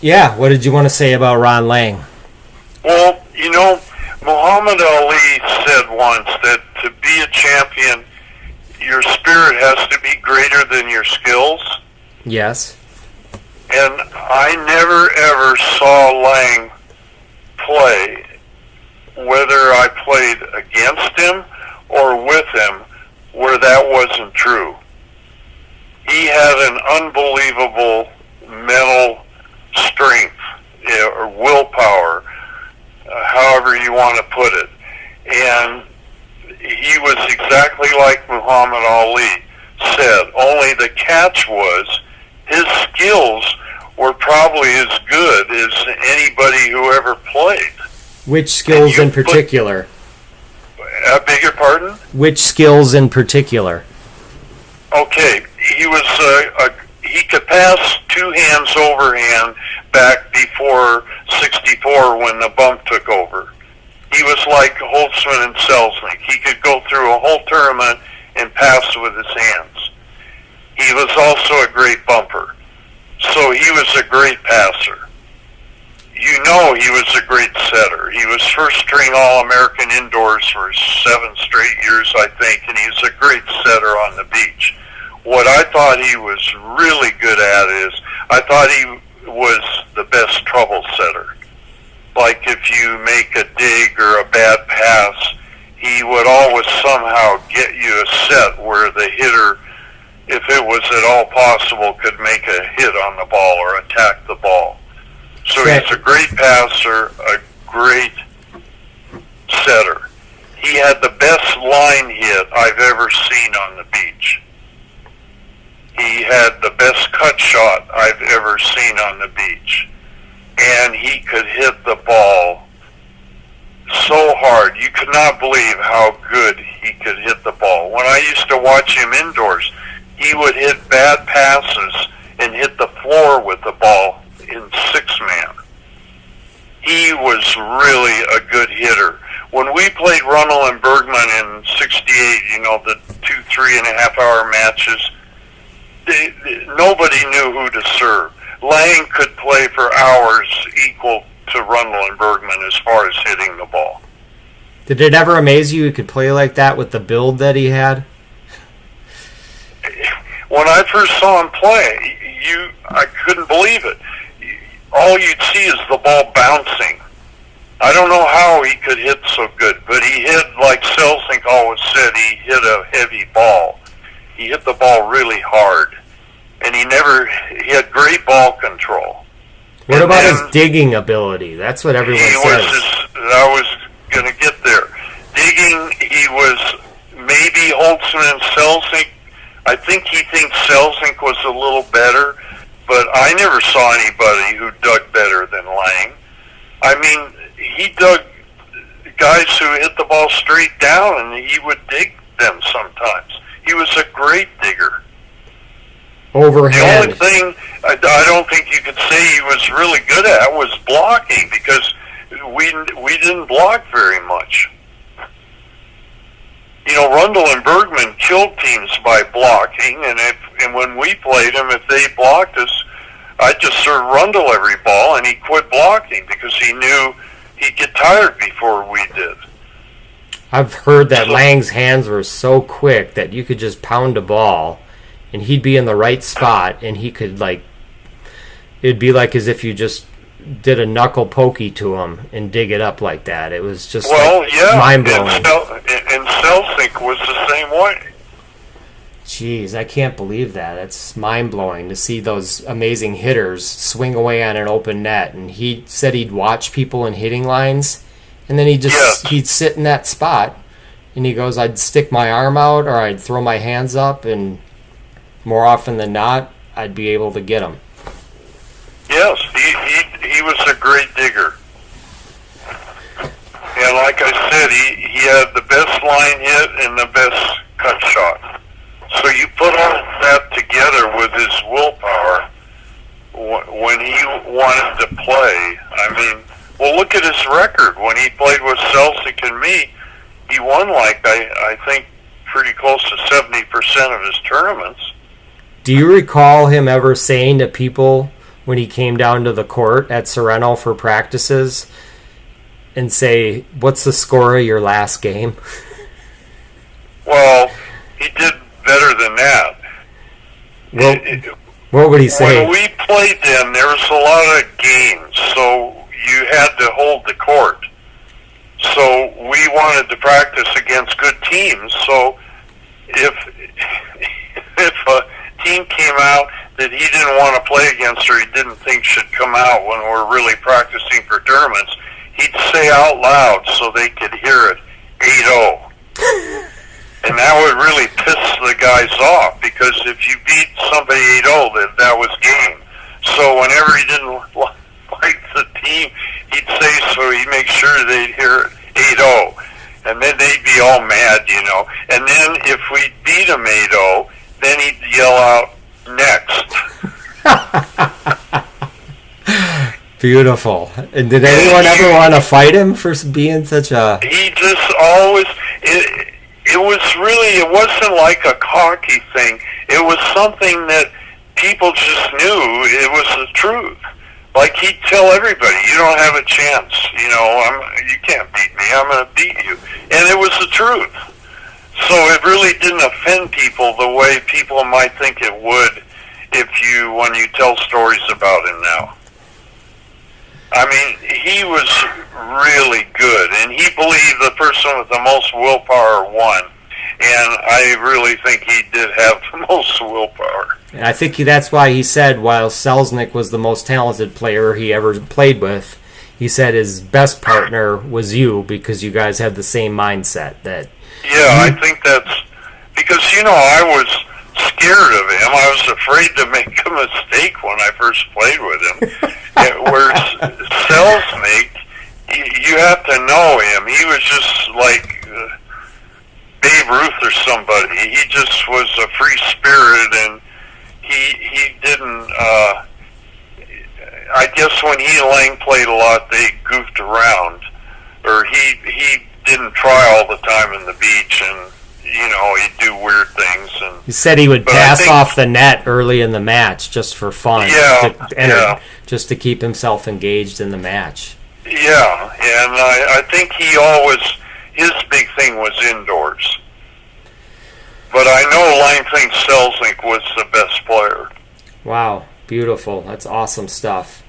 Yeah, what did you want to say about Ron Lange? Well, Muhammad Ali said once that to be a champion, your spirit has to be greater than your skills. Yes. And I never ever saw Lange play, whether I played against him or with him, where that wasn't true. He had an unbelievable mental strength or willpower, however you want to put it. And he was exactly like Muhammad Ali said, only the catch was his skills were probably as good as anybody who ever played. Which skills in particular? I beg your pardon? Which skills in particular? Okay, he could pass two hands overhand back before 64 when the bump took over. He was like Holtzman and Selznick. He could go through a whole tournament and pass with his hands. He was also a great bumper. So he was a great passer. He was a great setter. He was first string All-American indoors for 7 straight years, I think, and he was a great setter on the beach. What I thought he was really good at is, I thought he was the best trouble setter. Like if you make a dig or a bad pass, he would always somehow get you a set where the hitter, if it was at all possible, could make a hit on the ball or attack the ball. So he's a great passer, a great setter. He had the best line hit I've ever seen on the beach. He had the best cut shot I've ever seen on the beach. And he could hit the ball so hard. You could not believe how good he could hit the ball. When I used to watch him indoors, he would hit bad passes and hit the floor with the ball in 6-man. He was really a good hitter. When we played Runnel and Bergman in 68, the 2 3.5-hour matches, nobody knew who to serve. Lange could play for hours equal to Runnel and Bergman as far as hitting the ball. Did it ever amaze you he could play like that with the build that he had? When I first saw him play, I couldn't believe it. All you'd see is the ball bouncing. I don't know how he could hit so good, but he hit, like Selznick always said, he hit a heavy ball. He hit the ball really hard. And he had great ball control. What about his digging ability? That's what everyone says. I was going to get there. Digging, he was maybe Holtzman and Selznick. I think he thinks Selznick was a little better, but I never saw anybody who dug better than Lange. I mean, he dug guys who hit the ball straight down, and he would dig them sometimes. He was a great digger. Overhead. The only thing I don't think you could say he was really good at was blocking, because we didn't block very much. Rundle and Bergman killed teams by blocking, and when we played them, if they blocked us, I just served Rundle every ball, and he quit blocking because he knew he'd get tired before we did. I've heard that Lange's hands were so quick that you could just pound a ball, and he'd be in the right spot, and he could, it'd be like as if you just did a knuckle pokey to him and dig it up like that. It was just mind-blowing. And Selznick was the same way. Jeez, I can't believe that. It's mind-blowing to see those amazing hitters swing away on an open net. And he said he'd watch people in hitting lines, and then he'd sit in that spot, and he goes, I'd stick my arm out or I'd throw my hands up, and more often than not, I'd be able to get them. Yes, he was a great digger. And like I said, he had the best line hit and the best cut shot. So you put all that together with his willpower when he wanted to play. I mean, well, look at his record. When he played with Selznick and me, he won I think pretty close to 70% of his tournaments. Do you recall him ever saying to people when he came down to the court at Sorrento for practices and say, "What's the score of your last game?" Well, he did better than that. Well, what would he say? When we played them, there was a lot of games, so you had to hold the court. So we wanted to practice against good teams. So if a team came out that he didn't want to play against or he didn't think should come out when we're really practicing for tournaments, he'd say out loud so they could hear it, 8-0. And that would really piss the guys off, because if you beat somebody 8-0, that was game. So whenever he didn't like the team, he'd say so he'd make sure they'd hear 8-0. And then they'd be all mad, And then if we beat him 8-0, then he'd yell out, "Next." Beautiful. And did anyone ever want to fight him for being such a... He just always... It wasn't like a cocky thing. It was something that people just knew it was the truth. Like, he'd tell everybody, "You don't have a chance. You can't beat me. I'm going to beat you." And it was the truth. So it really didn't offend people the way people might think it would when you tell stories about him now. I mean, he was really good, and he believed the person with the most willpower won. And I really think he did have the most willpower. And I think that's why he said, while Selznick was the most talented player he ever played with, he said his best partner was you, because you guys have the same mindset. Yeah, I think that's... Because, I was scared of him. I was afraid to make a mistake when I first played with him. Whereas Selznick, you have to know him. He was just like Babe Ruth or somebody. He just was a free spirit, and he didn't... I guess when he and Lange played a lot, they goofed around. Or he didn't try all the time in the beach, and he'd do weird things. And he said he would pass off the net early in the match just for fun. Just to keep himself engaged in the match. Yeah, and I think his big thing was indoors. But I know Lange thinks Selznick was the best player. Wow, beautiful. That's awesome stuff.